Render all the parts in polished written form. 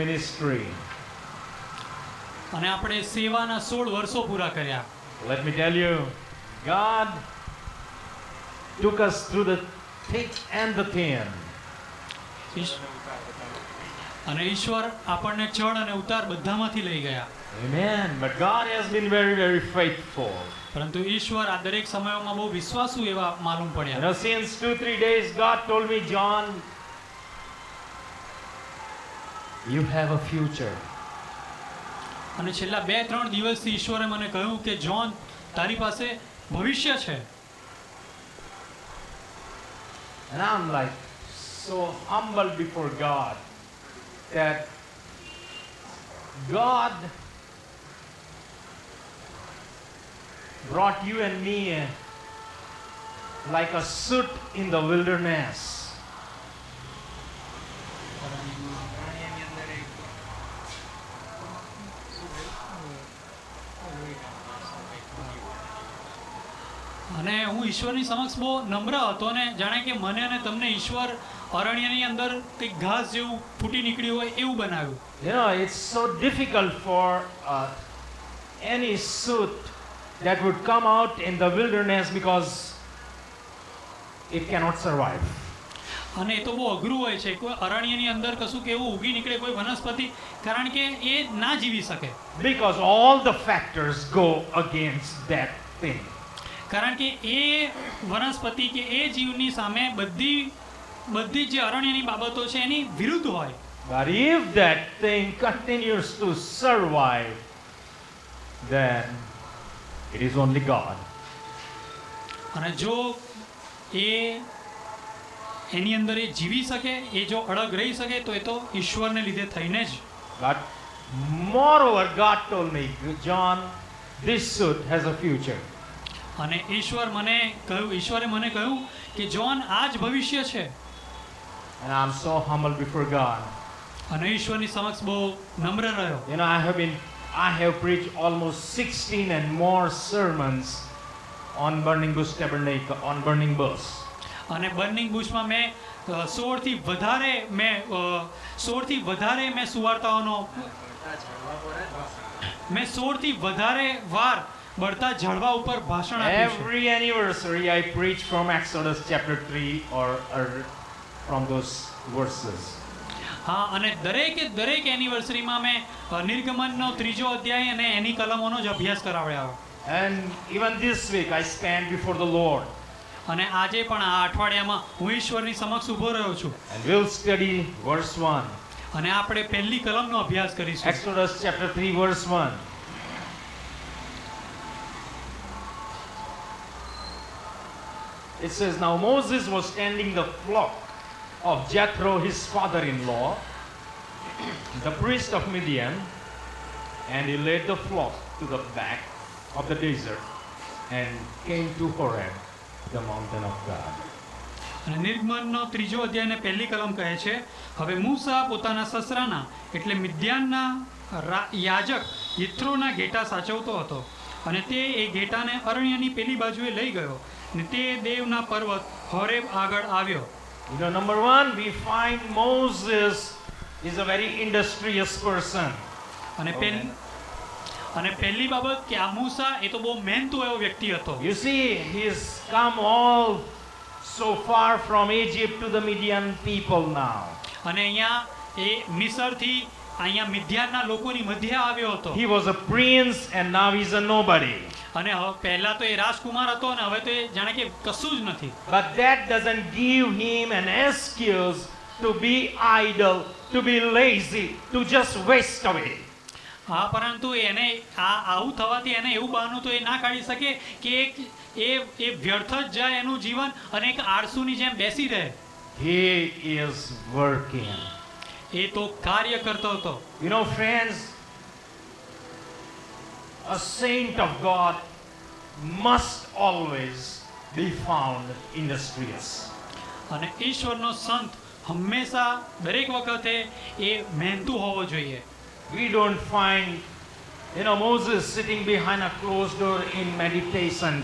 ministry. અને આપણે સેવાના 16 વર્ષો પૂરા કર્યા. Let me tell you, God took us through the thick and the thin. અને ઈશ્વર આપણને ચઢ અને ઉતાર બધામાંથી લઈ ગયા. Amen. But God has been very, very faithful. પરંતુ ઈશ્વર આ દરેક સમયોમાં બહુ વિશ્વાસુ એવા માલુમ You પડ્યા. know, since 2-3 days, God told me, John, you have a future. અને છેલ્લા 2-3 દિવસથી ઈશ્વરે મને કહ્યું કે જ્હોન તારી પાસે ભવિષ્ય છે. And I'm like so humble before God that God brought you and me like a soot in the wilderness. અને હું ઈશ્વરની સમક્ષ બહુ નમ્ર હતો ને જાણે કે મને અને તમને ઈશ્વર અરણ્યની અંદર કંઈક ઘાસ જેવું ફૂટી નીકળ્યું હોય એવું બનાવ્યું. You know, it's so difficult for any soot that would come out in the wilderness because it cannot survive. અને એ તો બહુ અઘરું હોય છે કોઈ અરણ્યની અંદર કશું કે એવું ઉગી નીકળે કોઈ વનસ્પતિ કારણ કે એ ના જીવી શકે. Because all the factors go against that thing. કારણ કે એ વનસ્પતિ કે એ જીવની સામે બધી જે અરણ્યની બાબતો છે એની વિરુદ્ધ હોય. But if that thing continues to survive, then it is only God. અને જો એ એની અંદર એ જીવી શકે એ જો અડગ રહી શકે તો એ તો ઈશ્વરને લીધે થઈને જ. But moreover, God told me, John, this suit has a future. અને ઈશ્વરે મને કહ્યું કે જ્હોન આ જ ભવિષ્ય છે. And I'm so humble before God. અને ઈશ્વરની સમક્ષ બહુ નમ્ર રહ્યો. You know, I have preached almost 16 and more sermons on Burning Bush Tabernacle, on Burning Bush. અને બર્નિંગ બુશમાં મેં 16 થી વધારે મેં સુવાર્તાઓનો મેં 16 થી વધારે વાર બળતા ઝાડવા ઉપર ભાષણ આપ્યું છે. Every anniversary I preach from Exodus chapter 3 or from those verses. હા અને દરેક એનિવર્સરીમાં મેં નિર્ગમનનો 3જો અધ્યાય અને એની કલમોનો જ અભ્યાસ કરાવ્યા. And even this week I stand before the Lord. અને આજે પણ આ અઠવાડિયામાં હું ઈશ્વરની સમક્ષ ઊભો રહ્યો છું. And we'll study verse 1. અને આપણે પહેલી કલમનો અભ્યાસ કરીશું. Exodus chapter 3 verse 1. It says, now Moses was tending the flock of Jethro, his father-in-law, the priest of Midian, and he led the flock to the back of the desert and came to Horeb, the mountain of God. અને નિર્ગમનનો 3જો અધ્યાય ને પહેલી કલમ કહે છે, હવે મૂસા પોતાના સસરાના એટલે મિદ્યાનના યાજક યથ્રોના ઘેટા સાચવતો હતો અને તે એ ઘેટાને અરણ્યની પેલી બાજુએ લઈ ગયો અને તે દેવના પર્વત હોરેબ આગળ આવ્યો. You know, number one, we find Moses is a very industrious person. અને પહેલી બાબત કે આ મૂસા એ તો બહુ મહેનતુ એવો વ્યક્તિ હતો. You see, he's come all so far from Egypt to the Midian people now. અને અહીંયા એ મિસરથી અહીંયા મિદ્યાનના લોકોની મધ્ય આવ્યો હતો. He was a prince and now he's a nobody. અને પહેલા તો એ રાજકુમાર હતો અને હવે તો એ જાણે કે કશું જ નથી. But that doesn't give him an excuse to be idle, to be lazy, to just waste away. હા પરંતુ એને આવું થવાથી એને એવું બહાનું તો એ ના કાઢી શકે કે એ વ્યર્થ જ જાય એનું જીવન અને એક આળસુની જેમ બેસી રહે. He is working. એ તો કાર્ય કરતો હતો. You know, friends, a saint of God must always be found industrious. અને ઈશ્વરનો સંત હંમેશા દરેક વખતે એ મહેનતુ હોવો જોઈએ. We don't find, you know, Moses sitting behind a closed door in meditation,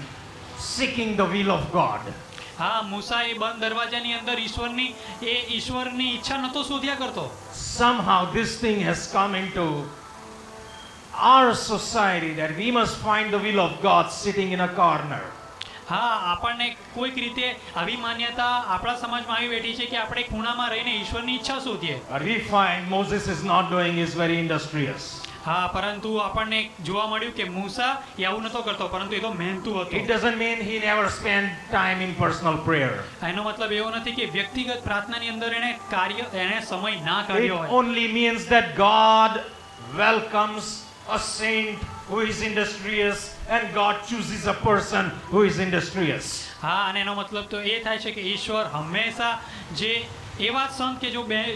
seeking the will of God. હા, મૂસા એ બંધ દરવાજાની અંદર ઈશ્વરની ઈચ્છા નતો શોધ્યા કરતો. Somehow this thing has come into our society that we must find the will of God sitting in a corner. હા, આપણને કોઈક રીતે આવી માન્યતા આપણા સમાજમાં આવી બેઠી છે કે આપણે ખૂણામાં રહીને ઈશ્વરની ઈચ્છા શોધીએ. But we find Moses is not doing, is very industrious. હા, પરંતુ આપણને જોવા મળ્યું કે મૂસા એ આવું નતો કરતો, પરંતુ એ તો મહેનતુ It હતો. doesn't mean he never spent time in personal prayer. એનો મતલબ એવો નથી કે વ્યક્તિગત પ્રાર્થનાની અંદર એને સમય ના It કાઢ્યો હોય. only means that God welcomes a saint who is industrious and God chooses a person who is industrious. હા, અને એનો મતલબ તો એ થાય છે કે ઈશ્વર હંમેશા જે એવા સંત કે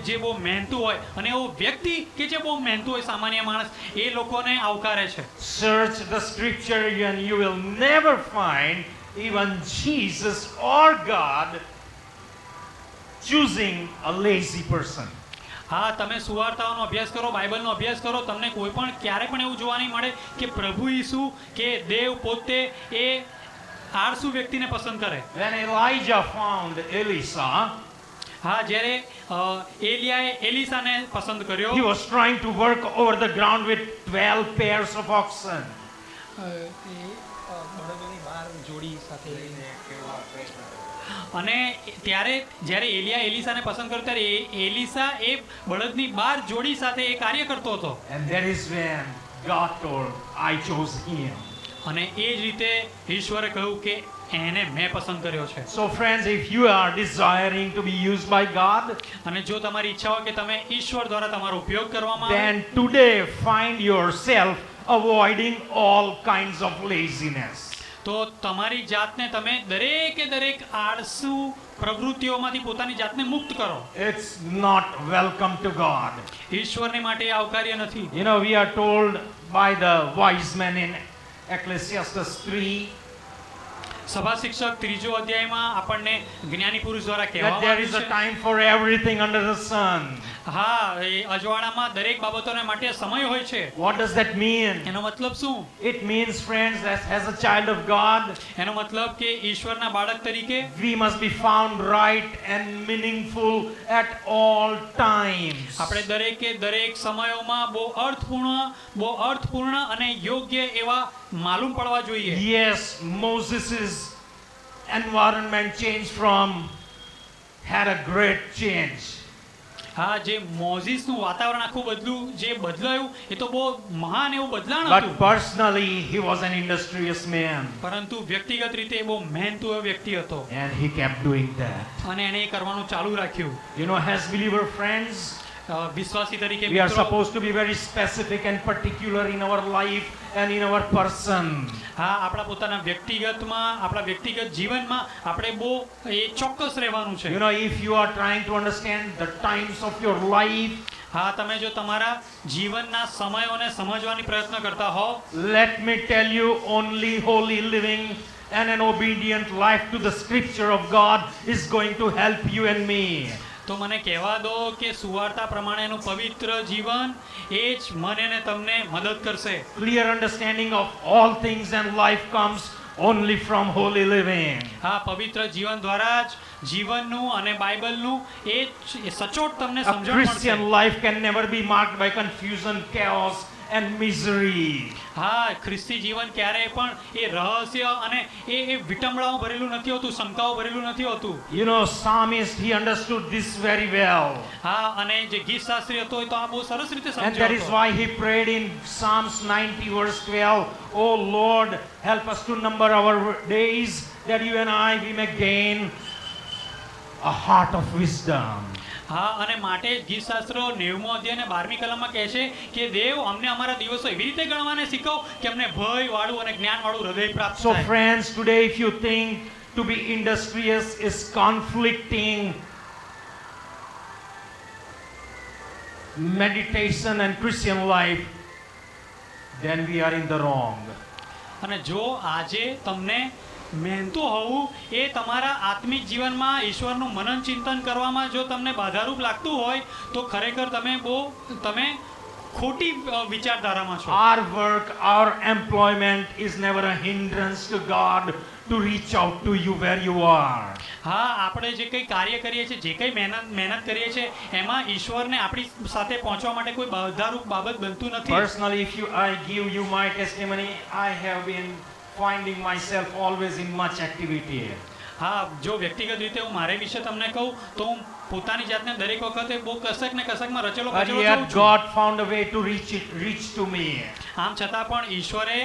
જે બહુ મહેનતુ હોય અને એવો વ્યક્તિ કે જે બહુ મહેનતુ હોય, સામાન્ય માણસ, એ લોકોને આવકારે છે. Search the scripture and you will never find even Jesus or God choosing a lazy person. હા, તમે સુવાર્તાઓનો અભ્યાસ કરો, બાઇબલનો અભ્યાસ કરો, તમને કોઈ પણ ક્યારે પણ એવું જોવા નહીં મળે કે પ્રભુ ઈસુ કે દેવ પોતે એ આળસુ વ્યક્તિને પસંદ કરે. When Elijah found Elisha, હા, જ્યારે એલિયાએ એલિસાને પસંદ કર્યો, he was trying to work over the ground with 12 pairs of oxen. અને ત્યારે જ્યારે એલિસાને પસંદ કર્યો ત્યારે એલિસા એ બળદની 12 જોડી સાથે એ કાર્ય કરતો હતો. And that is when God told, I chose him. અને એ જ રીતે ઈશ્વરે કહ્યું કે એને મેં પસંદ કર્યો છે. So friends, if you are desiring to be used by God, અને જો તમારી ઈચ્છા હોય કે તમે ઈશ્વર દ્વારા તમારો ઉપયોગ કરવામાં આવે, then today find yourself avoiding all kinds of laziness. તો તમારી જાતને તમે દરેકે દરેક આળસુ પ્રવૃત્તિઓમાંથી પોતાની જાતને મુક્ત કરો. It's not welcome to God. ઈશ્વરની માટે એ આવકાર્ય નથી. You know, we are told by the wise men in Ecclesiastes 3 સભા શિક્ષક 3જો અધ્યાયમાં આપણને જ્ઞાની પુરુષ દ્વારા that કહેવામાં there is a આવ્યું છે. time for everything under the sun. હા, એ અજવાળામાં દરેક બાબતોને માટે સમય હોય છે. What does that mean? એનો મતલબ શું? It means, friends, that as a child of God, એનો મતલબ કે ઈશ્વરના બાળક તરીકે we must be found right and meaningful at all times. આપણે દરેકે દરેક સમયોમાં બહુ અર્થપૂર્ણ અને યોગ્ય એવા માલુમ પડવા જોઈએ. Yes, Moses' environment changed had a great change. હા, જે મોઝીસનું વાતાવરણ આખું બદલાયું એ તો બહુ મહાન એવું બદલાણ But હતું. personally, he was an industrious man. પરંતુ વ્યક્તિગત રીતે એ બહુ મહેનતુ એવો વ્યક્તિ હતો And he kept doing that. અને એને એ કરવાનું ચાલુ રાખ્યું. You know, as believer friends, વિશ્વાસી તરીકે we are મિત્રો, supposed to be very specific and particular in our life and in our person. હા, આપણા પોતાના વ્યક્તિગતમાં, આપણા વ્યક્તિગત જીવનમાં આપણે બહુ એ ચોક્કસ રહેવાનું છે. You know, if you are trying to understand the times of your life, હા, તમે જો તમારા જીવનના સમયોને સમજવાની પ્રયત્ન કરતા હો, let me tell you, only holy living and an obedient life to the scripture of God is going to help you and me. તો મને કહેવા દો કે સુવાર્તા પ્રમાણેનું પવિત્ર જીવન એ જ મને ને તમને મદદ કરશે. Clear understanding of all things and life comes only from holy living. હા, પવિત્ર જીવન દ્વારા જ જીવનનું અને બાઇબલનું એ સચોટ તમને A સમજણ Christian મળશે. life can never be marked by confusion, chaos and misery. હા, ખ્રિસ્તી જીવન ક્યારેય પણ એ રહસ્ય અને એ વિટંબણાઓ ભરેલું નથી હોતું, શંકાઓ ભરેલું નથી હોતું. You know, psalmist, he understood this very well. હા, અને જે ગીત શાસ્ત્રી હતો એ તો આ બહુ સરસ રીતે And that is સમજ્યો હતો. why he prayed in Psalms 90 verse 12, "Oh Lord, help us to number our days, that you and I, we may gain a heart of wisdom." હા, અને માટે જ ગીતશાસ્ત્રો 90મો અધ્યાય અને 12મી કલમમાં કહે છે કે દેવ અમને અમારા દિવસો એવી રીતે ગણવાને શીખવો કે અમને ભયવાળું અને જ્ઞાનવાળું હૃદય પ્રાપ્ત So થાય. friends, today if you think to be industrious is conflicting meditation and Christian life, then we are in the wrong. અને જો આજે તમને મહેનતુ હોવું એ તમારા આત્મિક જીવનમાં ઈશ્વરનું મનન ચિંતન કરવામાં જો તમને બાધારૂપ લાગતું હોય તો ખરેખર તમે ખોટી વિચારધારામાં છો. Our work, our employment is never a hindrance to God to reach out to you where you are. હા, આપણે જે કંઈ કાર્ય કરીએ છીએ, જે કંઈ મહેનત કરીએ છીએ, એમાં ઈશ્વરને આપણી સાથે પહોંચવા માટે કોઈ બાધારૂપ બાબત બનતું નથી. Personally, if I give you my testimony, I have been finding myself always in much activity. હા, જો વ્યક્તિગત રીતે હું મારે વિશે તમને કહું તો હું પોતાની જાતને દરેક વખતે બહુ કસક ને કસકમાં રચેલો But પચેલો yet જોઉં છું. God found a way to reach to me, આમ છતાં પણ ઈશ્વરે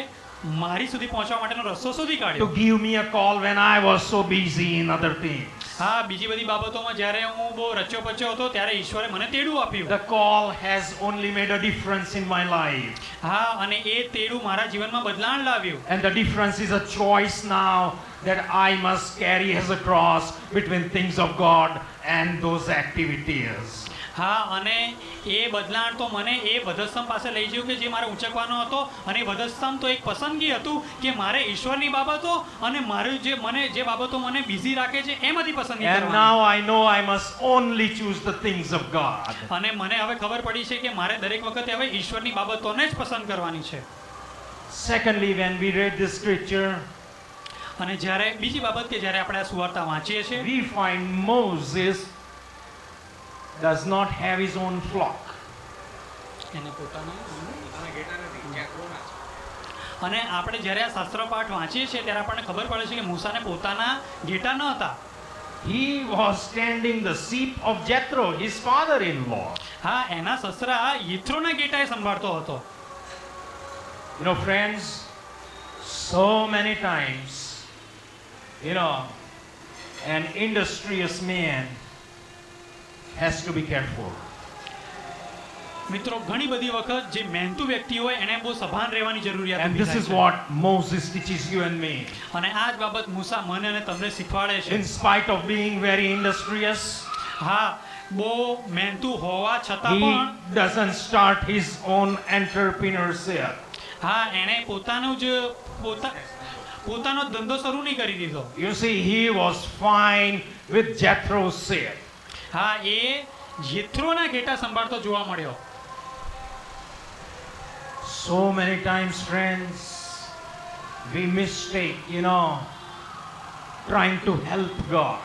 મારી સુધી પહોંચવા માટેનો રસ્તો શોધી to કાઢ્યો. give me a call when I was so busy in other things. હા, બીજી બધી બાબતોમાં જ્યારે હું બહુ રચ્યો પચ્યો હતો ત્યારે ઈશ્વરે મને તેડું આપ્યું. The call has only made a difference in my life. હા, અને એ તેડું મારા જીવનમાં બદલાણ લાવ્યું. And the difference is a choice now that I must carry as a cross between things of God and those activities. હા, અને એ બદલાણ તો મને એ વધસ્તંભ પાસે લઈ ગયું કે જે મારે ઊંચકવાનો હતો, અને એ વધસ્તંભ તો એક પસંદગી હતું કે મારે ઈશ્વરની બાબતો અને મારું જે બાબતો મને બિઝી રાખે છે એમાંથી પસંદગી And કરવાની. now I know I must only choose the things of God. અને મને હવે ખબર પડી છે કે મારે દરેક વખતે હવે ઈશ્વરની બાબતોને જ પસંદ કરવાની છે. Secondly, when we read this scripture, અને જ્યારે બીજી બાબત કે જ્યારે આપણે આ સુવાર્તા વાંચીએ છીએ, we find Moses does not have his own flock. એને અને આપણે જ્યારે આ શાસ્ત્ર પાઠ વાંચીએ છીએ ત્યારે આપણને ખબર પડે છે કે મૂસાને પોતાના ઘેટા ન હતા. He was tending the sheep of Jethro, his father-in-law. હા, એના સસરા યિથ્રોના ઘેટાએ સંભાળતો હતો. You know, friends, so many times, an industrious man has to be careful. મિત્રો, ઘણી બધી વખત જે મહેનતુ વ્યક્તિ હોય એને બહુ સભાન રહેવાની જરૂરિયાત And ઊભી this થાય is છે. what Moses teaches you and me. અને આ જ બાબત મૂસા મને અને તમને શીખવાડે છે. In spite of being very industrious, હા, બહુ મહેનતુ હોવા છતાં he પણ doesn't start his own entrepreneurship. હા, એણે પોતાનો ધંધો શરૂ નહીં કરી દીધો. You see, he was fine with Jethro's sheep. હા, એ યિથ્રોના ઘેટા સંભાળતો જોવા મળ્યો. So many times, friends, we mistake, trying to help God.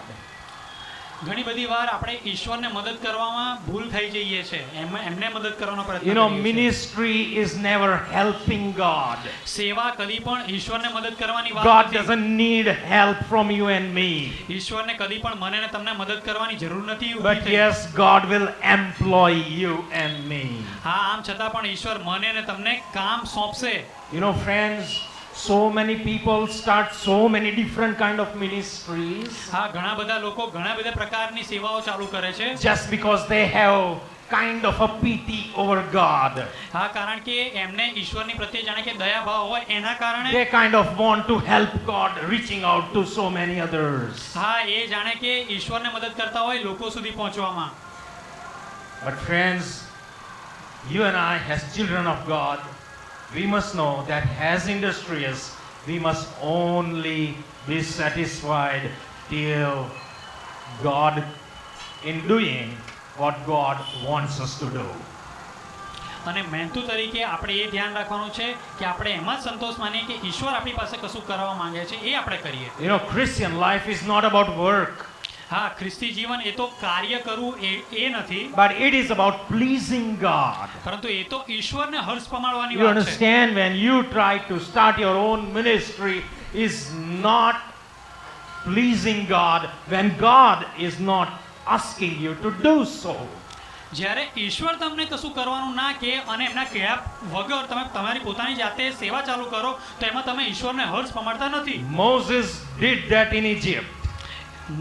ઘણી બધી વાર આપણે ઈશ્વરને મદદ કરવામાં ભૂલ થઈ જઈએ છે, એમને મદદ કરવાનો પ્રયત્ન કરીએ છીએ. Ministry is never helping God. સેવા કદી પણ ઈશ્વરને મદદ કરવાની વાત God નથી. doesn't need help from you and me. ઈશ્વરને કદી પણ મને અને તમને મદદ કરવાની જરૂર નથી ઊભી But થઈ. yes, God will employ you and me. હા, આમ છતાં પણ ઈશ્વર મને અને તમને કામ સોંપશે. Friends, so many people start so many different kind of ministries હા, ઘણા બધા લોકો ઘણા બધા પ્રકારની સેવાઓ ચાલુ કરે છે. just because they have kind of a pity over God. હા, કારણ કે એમને ઈશ્વરની પ્રત્યે જાણે કે દયાભાવ હોય એના કારણે They kind of want to help God reaching out to so many others. હા, એ જાણે કે ઈશ્વરને મદદ કરતા હોય લોકો સુધી પહોંચવામાં. But friends, you and I as children of God, we must know that as industrious, we must only be satisfied till God in doing what God wants us to do. અને મહેનતુ તરીકે આપણે એ ધ્યાન રાખવાનું છે કે આપણે એમાં જ સંતોષ માનીએ કે ઈશ્વર આપણી પાસે કશું કરવા માંગે છે એ આપણે કરીએ. Christian life is not about work, હા, ખ્રિસ્તી જીવન એ તો કાર્ય કરવું એ નથી, but it is about pleasing God. પરંતુ એ તો ઈશ્વરને હર્ષ પમાડવાની You વાત છે. understand, when you try to start your own ministry, is not pleasing God when God is not asking you to do so. જ્યારે ઈશ્વર તમને કશું કરવાનું ના કહે અને એમના કહ્યા વગર તમે તમારી પોતાની જાતે સેવા ચાલુ કરો તો એમાં તમે ઈશ્વરને હર્ષ પમાડતા નથી. Moses did that in Egypt.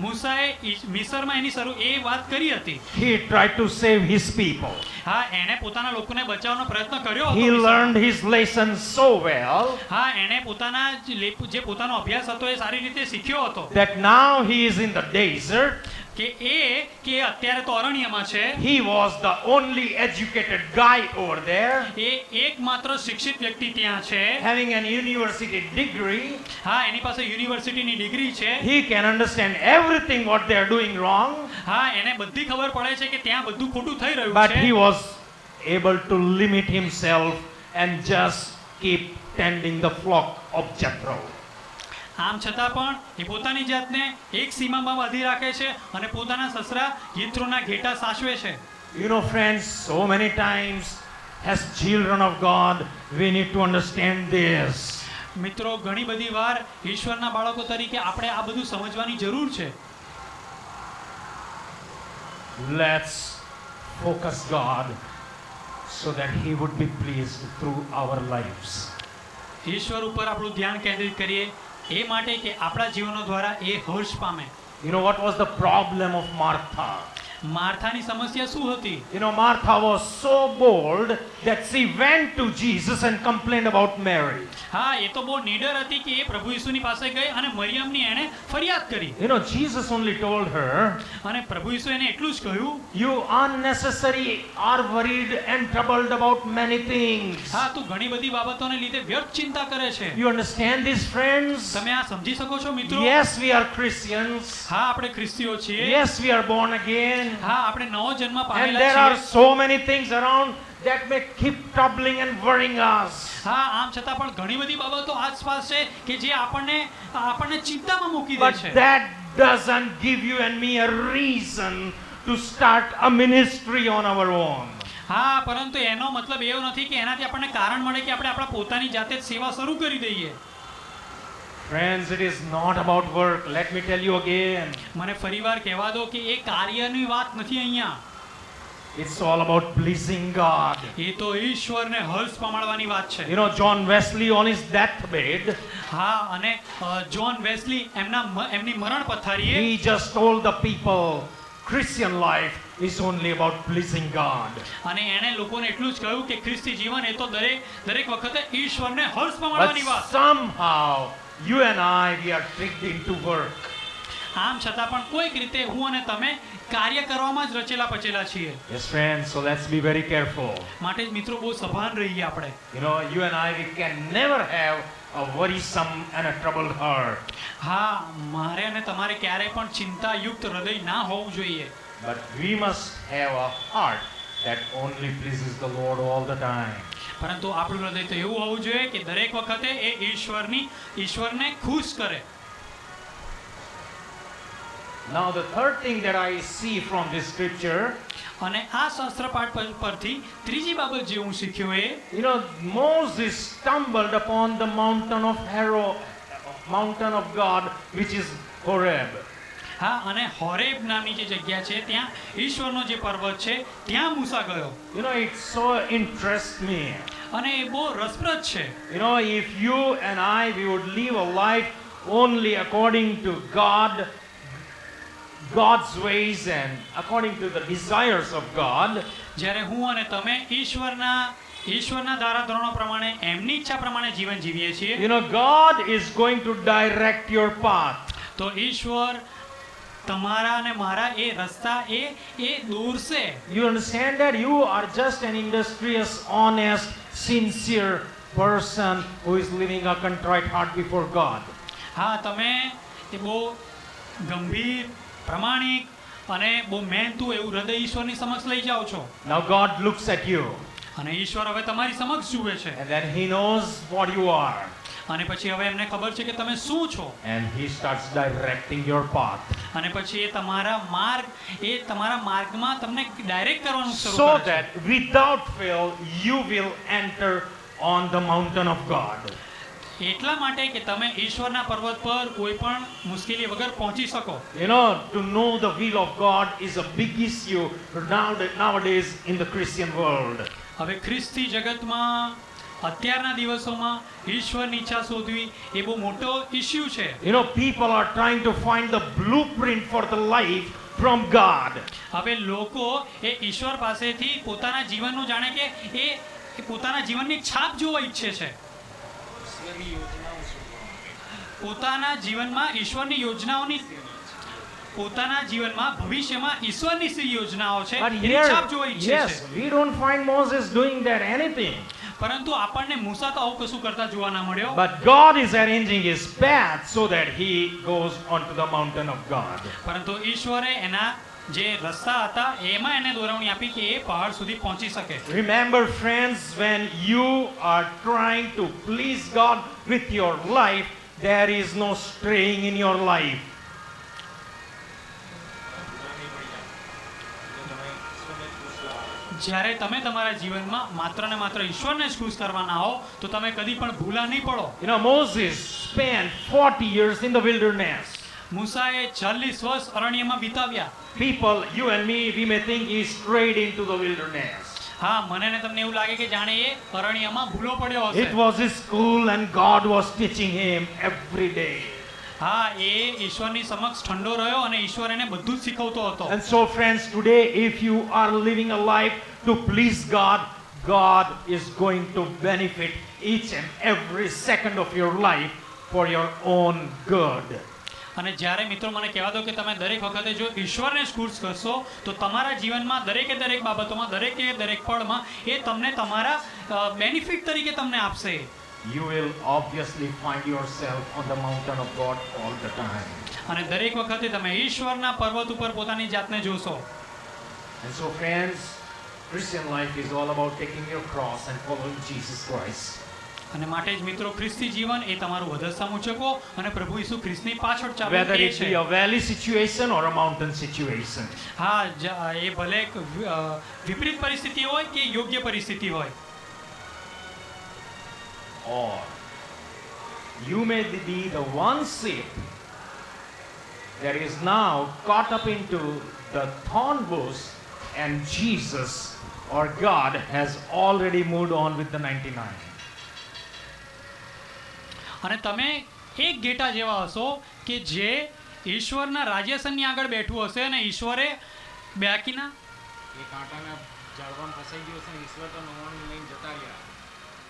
મૂસાએ મિસરમાં એની શરૂ એ વાત કરી હતી. He tried to save his people. હા, એણે પોતાના લોકોને બચાવવાનો પ્રયત્ન કર્યો હતો He મિસરમાં. learned his lesson so well હા, એણે પોતાનો અભ્યાસ હતો એ સારી રીતે શીખ્યો હતો that now he is in the desert. કે અત્યારે તો અરણ્યમાં છે. He was the only educated guy over there, એ એકમાત્ર શિક્ષિત વ્યક્તિ ત્યાં છે. having an university degree. હા, એની પાસે યુનિવર્સિટીની ડિગ્રી છે. He can understand everything what they are doing wrong, હા, એને બધી ખબર પડે છે કે ત્યાં બધું ખોટું થઈ રહ્યું but છે. he was able to limit himself and just keep tending the flock of Jethro. આમ છતાં પણ એ પોતાની જાતને એક સીમામાં બાંધી રાખે છે અને પોતાના સસરા યિત્રોના ઘેટા સાચવે છે. You know, friends, so many times as children of God, we need to understand this. મિત્રો, ઘણી બધી વાર ઈશ્વરના બાળકો તરીકે આપણે આ બધું સમજવાની જરૂર છે. Let's focus God so that He would be pleased through our lives. ઈશ્વર ઉપર આપણું ધ્યાન કેન્દ્રિત કરીએ એ માટે કે આપણા જીવનો દ્વારા એ હર્ષ પામે. You know what was the problem of Martha? માર્થાની સમસ્યા શું હતી? You know, Martha was so bold that she went to Jesus and complained about Mary. હા, એ તો બહુ નીડર હતી કે એ પ્રભુ ઈસુની પાસે ગઈ અને મરિયમની એણે ફરિયાદ કરી. You know, Jesus only told her, અને પ્રભુ ઈસુ એને એટલું જ કહ્યું, you unnecessary are worried and troubled about many things. હા, તું ઘણી બધી બાબતોને લીધે વ્યર્થ ચિંતા કરે છે. You understand this, friends? તમે આ સમજી શકો છો મિત્રો? Yes, we are Christians. હા, આપણે ખ્રિસ્તીઓ છીએ. Yes, we are born again. હા, આપણે નવો જન્મ And પામેલા there are છીએ. so many things around that may keep troubling and worrying us. હા, આમ છતાં પણ ઘણી બધી બાબતો આસપાસ છે કે જે આપણને ચિંતામાં મૂકી દે But છે. that doesn't give you and me a reason to start a ministry on our own. હા, પરંતુ એનો મતલબ એવો નથી કે એનાથી આપણને કારણ મળે કે આપણે આપણા પોતાની જાતે જ સેવા શરૂ કરી દઈએ. Friends, it is not about work. Let me tell you again. મને ફરીવાર કહેવા દો કે એ કાર્યની વાત નથી અહીંયા. It's all about pleasing God. એ તો ઈશ્વરને હર્ષ પમાડવાની વાત છે. You know, John Wesley on his deathbed, હા, અને જ્હોન વેસ્લી એમની મરણ પથારીએ he just told the people, Christian life is only about pleasing God. અને એણે લોકોને એટલું જ કહ્યું કે ખ્રિસ્તી જીવન એ તો દરેક વખતે ઈશ્વરને હર્ષ But પમાડવાની વાત. somehow, you and I, we are tricked into work. આમ છતાં પણ કોઈક રીતે હું અને તમે કાર્ય કરવામાં જ રચેલા પચેલા છીએ. Yes, friends, so let's be very careful. માટે જ મિત્રો બહુ સભાન રહીએ આપણે. You know, you and I, we can never have a worrisome and a troubled heart. હા, મારે અને તમારે ક્યારેય પણ ચિંતાયુક્ત હૃદય ના હોવું જોઈએ. But we must have a heart that only pleases the Lord all the time. પરંતુ આપણું હૃદય તો એવું હોવું જોઈએ કે દરેક વખતે એ ઈશ્વરને ખુશ કરે. Now, the third thing that I see from this scripture, અને આ શાસ્ત્રપાઠ પરથી ત્રીજી બાબત જે હું શીખ્યો એ, you know, Moses stumbled upon the mountain of God, which is Horeb. હા, અને હોરેબ નામની જે જગ્યા છે ત્યાં ઈશ્વરનો જે પર્વત છે ત્યાં મૂસા ગયો. You know, it so interests me. અને એ બહુ રસપ્રદ છે. You know, if you and I, we would live a life only according to God's ways and according to the desires of God, જ્યારે હું અને તમે ઈશ્વરના ધારાધોરણો પ્રમાણે એમની ઈચ્છા પ્રમાણે જીવન જીવીએ છીએ, you know, God is going to direct your path. તો ઈશ્વર તમારા અને મારા એ રસ્તા એ દોરશે. You understand that? You are just an industrious, honest, sincere person who is living a contrite heart before God. હા, તમે એ બહુ ગંભીર, પ્રમાણિક અને બહુ મહેનતુ એવું હૃદય ઈશ્વરની સમક્ષ લઈ જાઓ છો. Now God looks at you અને ઈશ્વર હવે તમારી સમક્ષ જુએ છે. and then He knows what you are. અને પછી હવે એમને ખબર છે કે તમે શું છો. And He starts directing your path. અને પછી એ તમારા માર્ગમાં તમને ડાયરેક્ટ કરવાનું શરૂ So કરે છે. that without fail you will enter on the mountain of God. એટલા માટે કે તમે ઈશ્વરના પર્વત પર કોઈ પણ મુશ્કેલી વગર પહોંચી શકો. You know, to know the will of God is a big issue nowadays in the Christian world. હવે ખ્રિસ્તી જગતમાં અત્યારના દિવસોમાં ઈશ્વરની ઈચ્છા શોધવી એ બહુ મોટો ઇશ્યુ છે. You know, people are trying to find the blueprint for the life from God. હવે લોકો એ ઈશ્વર પાસેથી પોતાના જીવનનું જાણે કે એ પોતાના જીવનની છાપ જોવા ઈચ્છે છે. પોતાના જીવનમાં ઈશ્વરની યોજનાઓની પોતાના જીવનમાં ભવિષ્યમાં ઈશ્વરની શી યોજનાઓ છે But એની here, છાપ જોવા ઈચ્છે yes, છે. we don't find Moses doing that anything. પરંતુ આપણને મૂસા તો આવું કશું કરતા જોવા ના મળ્યો. But God is arranging his path so that he goes onto the mountain of God. પરંતુ ઈશ્વરે એના જે રસ્તા હતા એમાં એને દોરવણી આપી કે એ પહાડ સુધી પહોંચી શકે. Remember, friends, when you are trying to please God with your life, there is no straying in your life. જ્યારે તમે તમારા જીવનમાં માત્ર ને માત્ર ઈશ્વરને જ ખુશ કરવાના હો તો તમે કદી પણ ભૂલા નહીં પડો. You know, Moses spent 40 years in the wilderness. મૂસાએ 40 વર્ષ અરણ્યમાં વિતાવ્યા. People, you and me, we may think he strayed into the wilderness. હા, મને ને તમને એવું લાગે કે જાણે એ અરણ્યમાં ભૂલો પડ્યો It હશે. was his school and God was teaching him every day. હા, એ ઈશ્વરની સમક્ષ ઠંડો રહ્યો અને ઈશ્વર એને બધું જ શીખવતો હતો. And so, friends, today, if you are living a life to please God, God is going to benefit each and every second of your life for your own good. અને જ્યારે મિત્રો મને કહેવા દો કે તમે દરેક વખતે જો ઈશ્વરને જ ખુશ કરશો તો તમારા જીવનમાં દરેકે દરેક બાબતોમાં દરેકે દરેક પળમાં એ તમને તમારા બેનિફિટ તરીકે તમને આપશે. You will obviously find yourself on the mountain of God all the time. અને દરેક વખતે તમે ઈશ્વરના પર્વત ઉપર પોતાની જાતને જોશો. And so, friends, Christian life is all about taking your cross and following Jesus Christ. અને માટે જ મિત્રો ખ્રિસ્તી જીવન એ તમારું વધસ્તા મૂચકો અને પ્રભુ ઈસુ ખ્રિસ્તની પાછળ ચાલવું Whether એ it be છે. a valley situation or a mountain situation. હા, એ ભલે એક વિપરીત પરિસ્થિતિ હોય કે યોગ્ય પરિસ્થિતિ હોય. Or you may be the one sheep that is now caught up into the thorn bush, and Jesus or God has already moved on with the 99. અને તમે એક ઘેટા જેવા હશો કે જે ઈશ્વરના રાજ્યાસનની આગળ બેઠું હશે અને ઈશ્વરે બાકીના એ કાંટાના ઝાડવામાં ફસાઈ ગયો છે ને ઈશ્વર તો 99 લઈને જતા રહ્યા.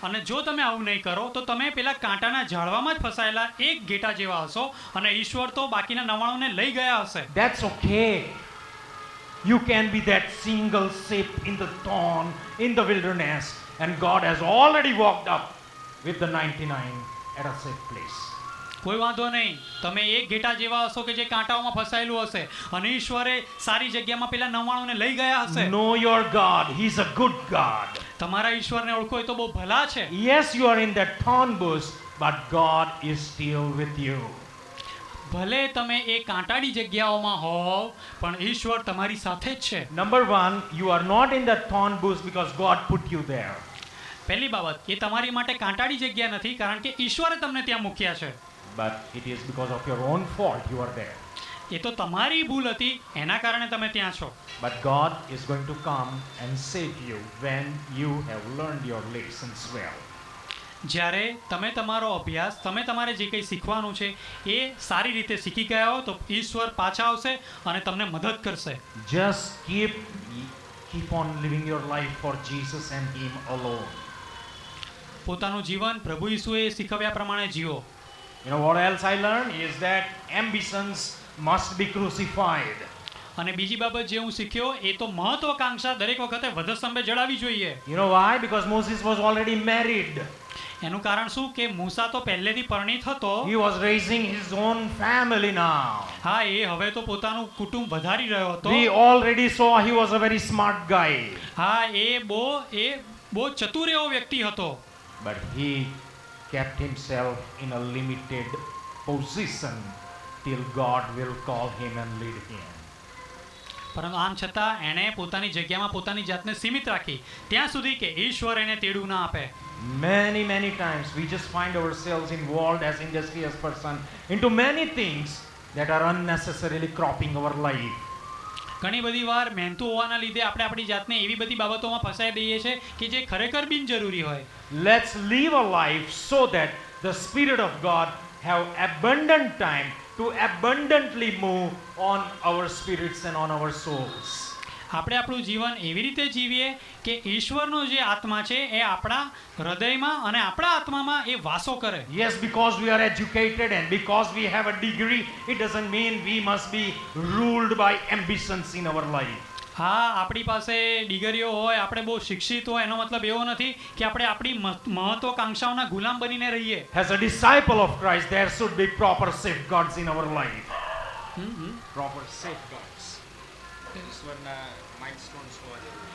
અને જો તમે આવું નહીં કરો તો તમે પેલા કાંટાના ઝાડવામાં જ ફસાયેલા એક ઘેટા જેવા હશો અને ઈશ્વર તો બાકીના 99 ને લઈ ગયા હશે. That's okay. You can be that single sheep in the thorn, in the wilderness, and God has already walked up with the 99 at a safe place. કોઈ વાંધો નહીં, તમે એક ઘેટા જેવા હશો કે જે કાંટાઓમાં ફસાયેલું હશે અને ઈશ્વરે સારી જગ્યામાં પેલા 99 ને લઈ ગયા હશે. Know your God. He's a good God. તમારા ઈશ્વરને ઓળખો એ તો બહુ ભલા છે. Yes, you are in that thorn bush, but God is still with you. ભલે તમે એ કાંટાળી જગ્યાઓમાં હોવ પણ ઈશ્વર તમારી સાથે જ છે. Number one, you are not in that thorn bush because God put you there. પહેલી બાબત, એ તમારી માટે કાંટાળી જગ્યા નથી કારણ કે ઈશ્વરે તમને ત્યાં મૂક્યા છે. But it is because of your own fault you are there. એ તો તમારી ભૂલ હતી એના કારણે તમે ત્યાં છો. But God is going to come and save you when you have learned your lessons well. જ્યારે તમે તમારો અભ્યાસ તમે તમારે જે કંઈ શીખવાનું છે એ સારી રીતે શીખી ગયા હો તો ઈશ્વર પાછા આવશે અને તમને મદદ કરશે. Just keep on living your life for Jesus and Him alone. પોતાનું જીવન પ્રભુ ઈસુએ શીખવ્યા પ્રમાણે જીવો. You know what else I learned is that ambitions must be crucified. અને બીજી બાબત જે હું શીખ્યો એ તો મહત્વાકાંક્ષા દરેક વખતે વધસ્તંભે જડાવી જોઈએ. You know why? Because Moses was already married. એનું કારણ શું કે મૂસા તો પહેલેથી પરિણીત હતો. He was raising his own family now. હા, એ હવે તો પોતાનું કુટુંબ વધારી રહ્યો હતો. We already saw he was a very smart guy. હા, એ બહુ ચતુર એવો વ્યક્તિ હતો. But he kept himself in a limited position till God will call him and lead him. પરંતુ આમ છતાં એણે પોતાની જગ્યામાં પોતાની જાતને સીમિત રાખી ત્યાં સુધી કે ઈશ્વર એને તેડું ના આપે. Many times we just find ourselves involved as industrious person into many things that are unnecessarily cropping our life. ઘણી બધી વાર મહેનતુ હોવાના લીધે આપણે આપણી જાતને એવી બધી બાબતોમાં ફસાઈ દઈએ છે કે જે ખરેખર બિનજરૂરી હોય. Let's live a life so that the Spirit of God have abundant time to abundantly move on our spirits and on our souls. આપણે આપણું જીવન એવી રીતે જીવીએ કે ઈશ્વરનો જે આત્મા છે એ આપણા હૃદયમાં અને આપણા આત્મામાં એ વાસો કરે. Yes, because we are educated and because we have a degree, it doesn't mean we must be ruled by ambitions in our life. હા, આપણી પાસે ડિગ્રીઓ હોય આપણે બહુ શિક્ષિત હોય એનો મતલબ એવો નથી કે આપણે આપણી મહત્વાકાંક્ષાઓના ગુલામ બનીને રહીએ. As a disciple of Christ, there should be proper safeguards in our life. Proper safeguards. ઈશ્વરના માઇલસ્ટોન્સ હોવા જરૂરી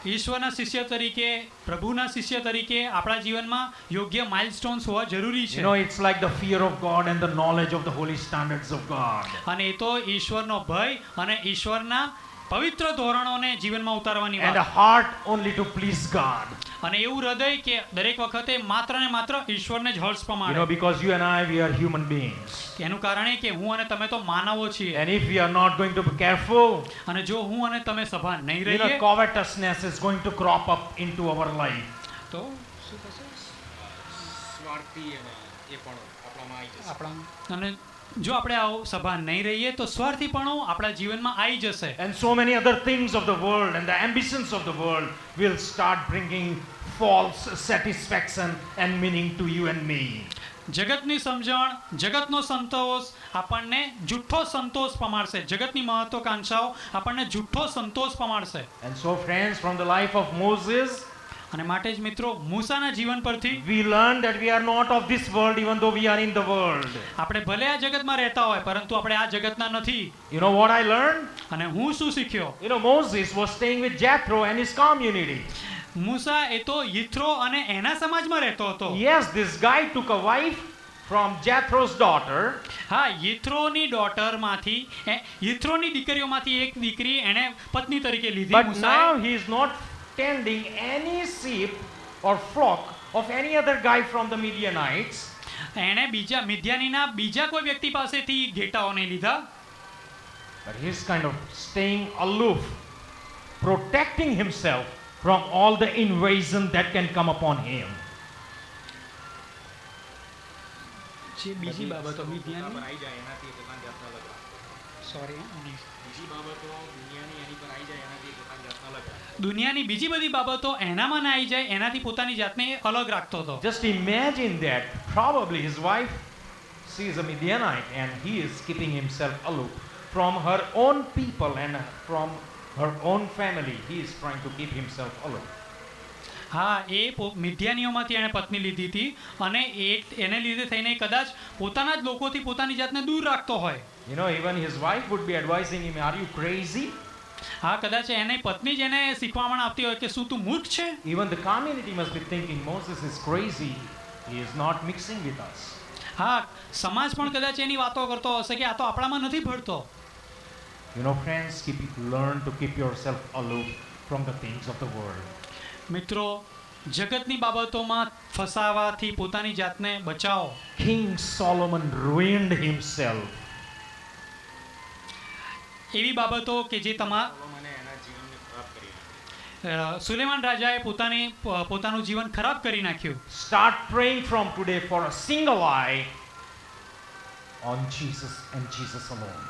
છે. ઈશ્વરના શિષ્ય તરીકે, પ્રભુના શિષ્ય તરીકે આપણા જીવનમાં યોગ્ય માઇલસ્ટોન્સ હોવા જરૂરી છે. You know, it's like the fear of God and the knowledge of the holy standards of God. અને એ તો ઈશ્વરનો ભય અને ઈશ્વરના પવિત્ર ધોરણોને જીવનમાં ઉતારવાની And a વાત. heart only to please God. અને એવું હૃદય કે દરેક વખતે માત્ર ને માત્ર ઈશ્વરને જ હર્ષ You know, પમાડે. because you and I, we are human beings. એનું કારણ એ કે હું અને તમે તો માનવો છીએ. And if we are not going to be careful, અને જો હું અને તમે સભા નહીં you know, રહીએ covetousness is going to crop up into our life. તો શું થશે? સ્વાર્થી અને એ પણ આપણામાં આવી જશે. આપણા અને જો આપણે આવો સભા નહીં રહીએ તો સ્વાર્થીપણું આપણા જીવનમાં આવી જશે. And so many other things of the world and the ambitions of the world will start bringing false satisfaction and meaning to you and me. જગતની સમજણ, જગતનો સંતોષ આપણને જુઠ્ઠો સંતોષ પમાડશે. જગતની મહત્વાકાંક્ષાઓ આપણને જુઠ્ઠો સંતોષ પમાડશે. And so, friends, from the life of Moses, અને માટે જ મિત્રો મૂસાના જીવન પરથી we learn that we are not of this world, even though we are in the world. આપણે ભલે આ જગતમાં રહેતા હોય પરંતુ આપણે આ જગતના નથી. You know what I learned? અને હું શું શીખ્યો? You know, Moses was staying with Jethro and his community. મૂસા એ તો યિથ્રો અને એના સમાજમાં રહેતો હતો. Yes, this guy took a wife from Jethro's daughter, હા, યિથ્રોની ડોટરમાંથી યિથ્રોની દીકરીઓમાંથી એક દીકરી એણે પત્ની તરીકે લીધી. but મૂસાએ. now he is not tending any sheep or flock of any other guy from the Midianites. એણે બીજા મિદ્યાનીના બીજા કોઈ વ્યક્તિ પાસેથી ઘેટાઓ નહીં લીધા. But he's kind of staying aloof, protecting himself from all the invasion that can come upon him. જે બીજી બાબતો પોતા પર મિદ્યાની આવી જાય એનાથી પોતાની જાતને અલગ રાખે. સોરી બીજી બાબતો દુનિયાની એની પર આવી જાય એનાથી પોતાની જાતને અલગ રાખે. દુનિયાની બીજી બધી બાબતો એનામાં ના આવી જાય એનાથી પોતાની જાતને અલગ રાખતો હતો. Just imagine that probably his wife, she is a Midianite and he is keeping himself aloof from her own people and from her own family. He is trying to keep himself aloof. હા, એ મિદ્યાનીઓમાંથી એણે પત્ની લીધી હતી અને એને લીધે થઈને કદાચ પોતાના જ લોકોથી પોતાની જાતને દૂર રાખતો હોય. You know, even his wife would be advising him, are you crazy? હા, કદાચ એને પત્ની જ એને શીખવામણ આપતી હોય કે શું તું મૂર્ખ છે? Even the community must be thinking, Moses is crazy. He is not mixing with us. હા, સમાજ પણ કદાચ એની વાતો કરતો હશે કે આ તો આપણામાં નથી ભળતો. You know, friends, learn to keep yourself aloof from the things of the world. મિત્રો, જગતની બાબતોમાં ફસાવાથી પોતાની જાતને બચાવો. King Solomon ruined himself. એવી બાબતો કે જે સોલોમોને એના જીવનને ખરાબ કરી નાખ્યું. સુલેમાન રાજાએ પોતાનું જીવન ખરાબ કરી નાખ્યું. Start praying from today for a single eye on Jesus and Jesus alone.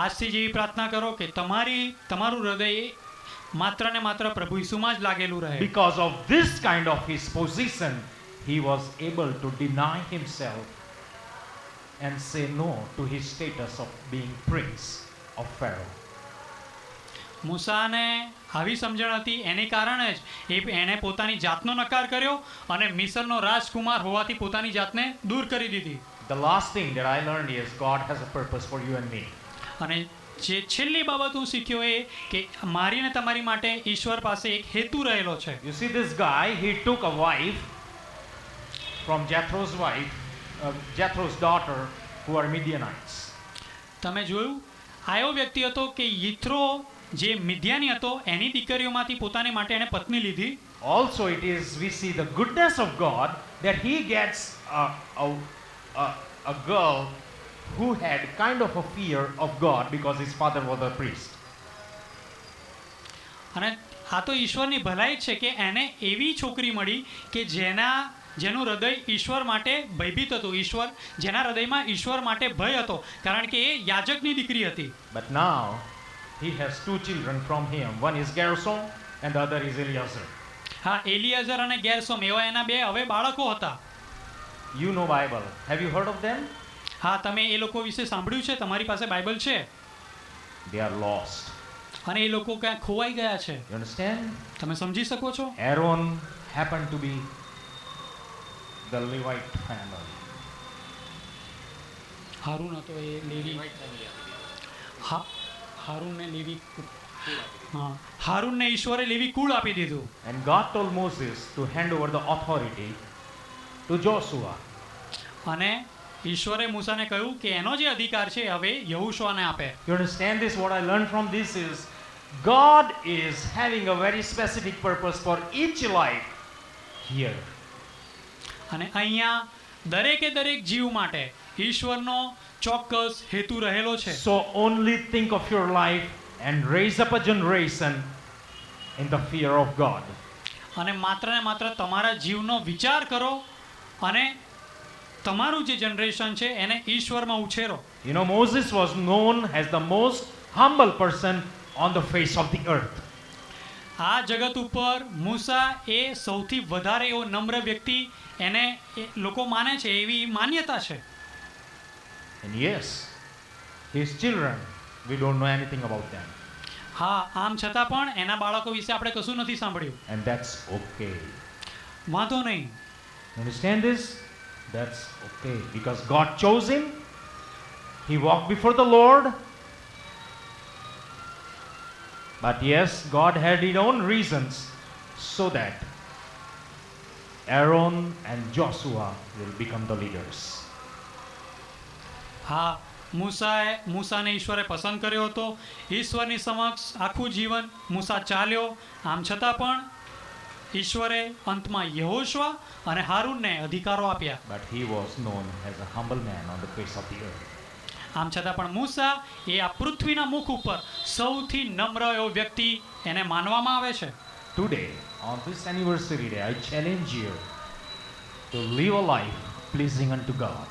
આજથી જેવી પ્રાર્થના કરો કે તમારું હૃદય માત્ર ને માત્ર પ્રભુ ઈસુમાં જ લાગેલું રહે. Because of this kind of his position, he was able to deny himself and say no to his status of being prince of Pharaoh. મૂસાને આવી સમજણ હતી એને કારણે જ એણે પોતાની જાતનો નકાર કર્યો અને મિસરનો રાજકુમાર હોવાથી પોતાની જાતને દૂર કરી દીધી. The last thing that I learned is God has a purpose for you and me. અને જે છેલ્લી બાબત હું શીખ્યો એ કે મારી ને તમારી માટે ઈશ્વર પાસે એક હેતુ રહેલો છે. You see, this guy, he took a wife from Jethro's daughter, who are Midianites. તમે જોયું, આયો વ્યક્તિ હતો કે યિથ્રો જે મિદ્યાની હતો એની દીકરીઓમાંથી પોતાની માટે એણે પત્ની લીધી. Also, we see the goodness of God that he gets a girl who had kind of a fear of God because his father was a priest. અને આ તો ઈશ્વરની ભલાઈ છે કે એને એવી છોકરી મળી કે જેનું હૃદય ઈશ્વર માટે ભયભીત હતું. જેના હૃદયમાં ઈશ્વર માટે ભય હતો કારણ કે એ યાજકની દીકરી હતી. But now he has two children from him. One is Gershom and the other is Eliezer. હા, એલિયાઝર અને ગેરસોમ એવા એના બે હવે બાળકો હતા. You know Bible. Have you heard of them? હા, તમે એ લોકો વિશે સાંભળ્યું છે? તમારી પાસે બાઇબલ છે? They are lost. અને એ લોકો ક્યાં ખોવાઈ ગયા છે. You understand? તમે સમજી શકો છો? Aaron happened to be the Levite family. Haroon હતો એ લેવી. Right family આપી દીધી. હારૂનને લેવી હા હારૂનને ઈશ્વરે લેવી કુળ આપી દીધું. And God told Moses to hand over the authority to Joshua. અને ઈશ્વરે મૂસાને કહ્યું કે એનો જે અધિકાર છે હવે યહોશુઆને આપે. You understand this? What I learned from this is God is having a very specific purpose for each life here. અને અહીંયા દરેકે દરેક જીવ માટે ઈશ્વરનો ચોક્કસ હેતુ રહેલો છે. So only think of your life and raise up a generation in the fear of God. અને માત્ર ને માત્ર તમારા જીવનો વિચાર કરો અને તમારું જે જનરેશન છે એને ઈશ્વરમાં ઉછેરો. You know, Moses was known as the most humble person on the face of the earth. આ જગત ઉપર મૂસા એ સૌથી વધારે એવો નમ્ર વ્યક્તિ એને લોકો માને છે એવી માન્યતા છે. And yes, his children, we don't know anything about them. હા આમ છતાં પણ એના બાળકો વિશે આપણે કશું નથી સાંભળ્યું. And that's okay. વાંધો નહીં. You understand this? That's okay. Because God chose him. He walked before the Lord. But yes, God had his own reasons so that Aaron and Joshua will become the leaders. હા મૂસાને ઈશ્વરે પસંદ કર્યો હતો. ઈશ્વરની સમક્ષ આખું જીવન મૂસા ચાલ્યો. આમ છતાં પણ ઈશ્વરે અંતમાં યહોશુઆ અને હારૂનને અધિકારો આપ્યા. But he was known as a humble man on the face of the earth. આમ છતાં પણ મૂસા એ આ પૃથ્વીના મુખ ઉપર સૌથી નમ્ર એવો વ્યક્તિ એને માનવામાં આવે છે. Today, on this anniversary day, I challenge you to live a life pleasing unto God.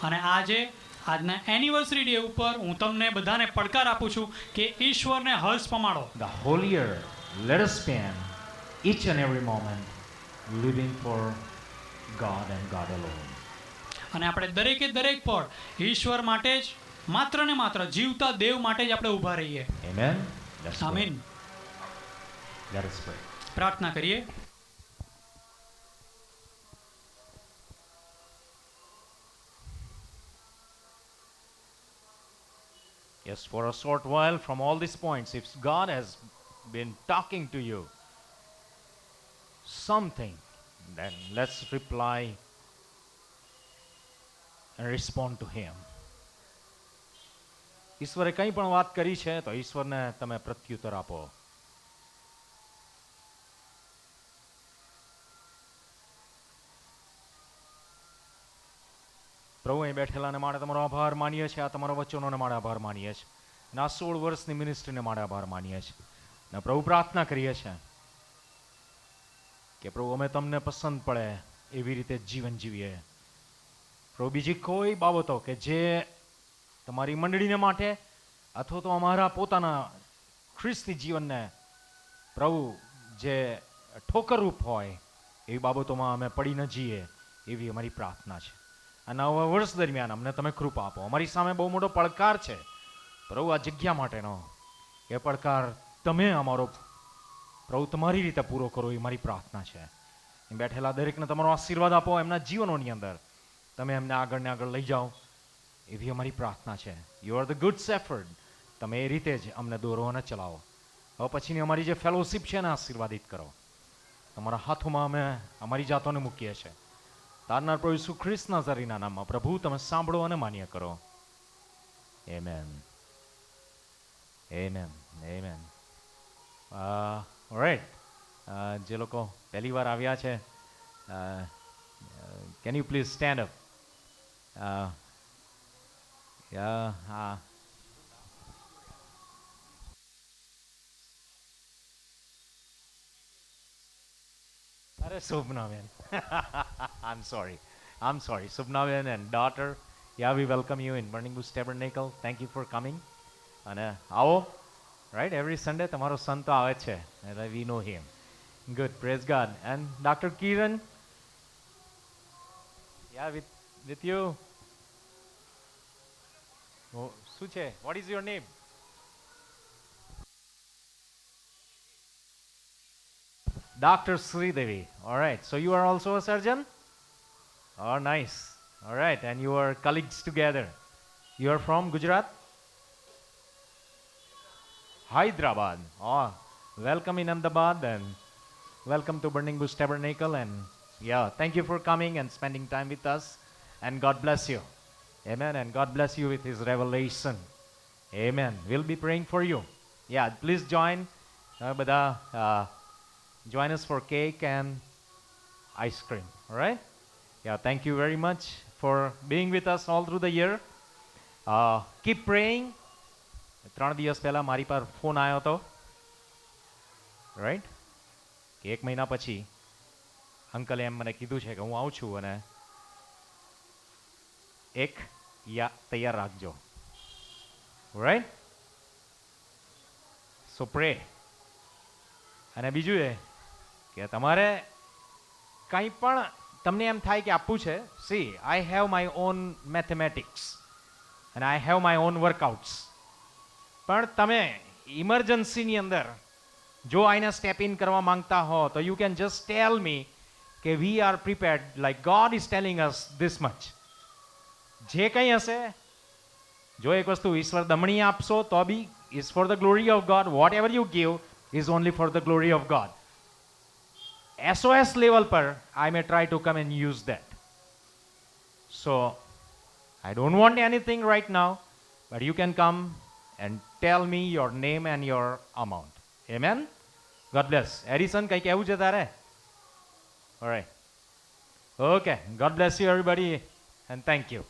અને આજના એનિવર્સરી ડે ઉપર હું તમને બધાને પડકાર આપું છું કે ઈશ્વરને હર્ષ પમાડો. The whole year, let us spend each and every moment living for God and God alone. અને આપણે દરેકે દરેક પળ ઈશ્વર માટે જ માત્ર ને માત્ર જીવતા દેવ માટે જ આપણે ઊભા રહીએ. Amen. Let's pray. આમીન. Let us pray. પ્રાર્થના કરીએ. Yes, for a short while from all these points, if God has been talking to you something, then let's reply and respond to him. ઈશ્વરે કંઈ પણ વાત કરી છે તો ઈશ્વરને તમે પ્રત્યુત્તર આપો. પ્રભુ અહીં બેઠેલાને માટે તમારો આભાર માનીએ છીએ. આ તમારા વચનોને માટે આભાર માનીએ છીએ. અને આ 16 વર્ષની મિનિસ્ટ્રીને માટે આભાર માનીએ છીએ. અને પ્રભુ પ્રાર્થના કરીએ છીએ કે પ્રભુ અમે તમને પસંદ પડે એવી રીતે જીવન જીવીએ. પ્રભુ બીજી કોઈ બાબતો કે જે તમારી મંડળીને માટે અથવા તો અમારા પોતાના ખ્રિસ્તી જીવનને પ્રભુ જે ઠોકરરૂપ હોય એવી બાબતોમાં અમે પડી ન જઈએ એવી અમારી પ્રાર્થના છે. આ નવા વર્ષ દરમિયાન અમને તમે કૃપા આપો. અમારી સામે બહુ મોટો પડકાર છે પ્રભુ આ જગ્યા માટેનો. એ પડકાર તમે અમારો પ્રભુ તમારી રીતે પૂરો કરો એ મારી પ્રાર્થના છે. બેઠેલા દરેકને તમારો આશીર્વાદ આપો. એમના જીવનોની અંદર તમે એમને આગળ ને આગળ લઈ જાઓ એવી અમારી પ્રાર્થના છે. You are the good shepherd. તમે એ રીતે જ અમને દોરો અને ચલાવો. હવે પછીની અમારી જે ફેલોશિપ છે એને આશીર્વાદિત કરો. તમારા હાથોમાં અમે અમારી જાતોને મૂકીએ છીએ. તારનાર પ્રભુ ઈસુ ખ્રિસ્ત નાઝરીના નામમાં પ્રભુ તમે સાંભળો અને માન્ય કરો. Amen. Amen. Amen. Alright. જે લોકો પહેલી વાર આવ્યા છે, can you please stand up? Are Subnaben. I'm sorry. Subnaben and daughter. Yeah, we welcome you in Burning Bush Tabernacle. Thank you for coming. And આવો. Right? Every Sunday તમારો son તો આવે છે. We know him. Good. Praise God. And Dr. Kiran. Yeah, with you. Oh, શું છે? What is your name? Dr. Sridevi. All right. So you are also a surgeon? Oh, nice. All right. And you are colleagues together. You are from Gujarat? Hyderabad. Oh, welcome in Ahmedabad and welcome to Burning Bush Tabernacle. And yeah, thank you for coming and spending time with us. And God bless you. Amen. And God bless you with His revelation. Amen. We'll be praying for you. Yeah, please join. Join us for cake and ice cream. All right? Yeah, thank you very much for being with us all through the year. Keep praying. 3 દિવસ પહેલા મારી પર phone આવ્યો હતો, right, કે 1 મહિના પછી અંકલે એમ મને કીધું છે કે હું આવું છું અને એક તૈયાર રાખજો, રાઈટ. સો પ્રે. અને બીજું એ કે તમારે કંઈ પણ તમને એમ થાય કે આપવું છે, see I have my own mathematics અને I have my own workouts. પણ તમે ઇમરજન્સીની અંદર જો આઈને સ્ટેપ ઇન કરવા માંગતા હો તો યુ કેન જસ્ટ ટેલ મી કે we are prepared, like God is telling us this much. જે કંઈ હશે, જો એક વસ્તુ ઈશ્વર દમણી આપશો તો be is for the glory of God. Whatever you give is only for the glory of God. SOS level પર I may try to come and use that. So I don't want anything right now, but you can come and tell me your name and your amount. Amen. God bless. Edison, કંઈ કહેવું છે તારે? All right. Okay. God bless you everybody and thank you.